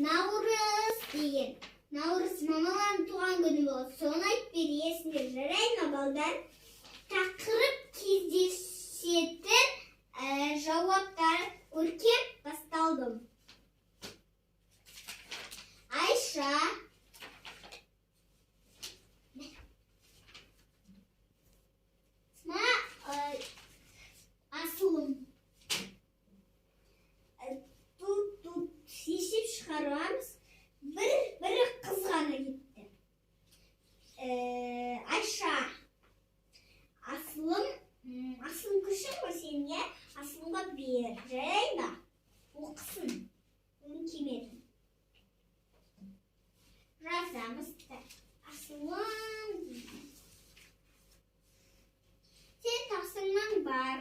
Наурыз деген. Наурыз мамалардың туған күні болады. Соны айтып бересіңдер. Жарайды ма, балдар? Тақырып кездесетін жауаптар көркем басталдым. Айша. Асылым. Тут есеп шығарамыз. Бірі қыз ғана кетті. Айша. Асылым күшің ғой сен, е? Асылымға бер. Жарайды ма? Оқысын. Оны кемеді. Жазамыз. Асылым. Сен тақсырмаң бар.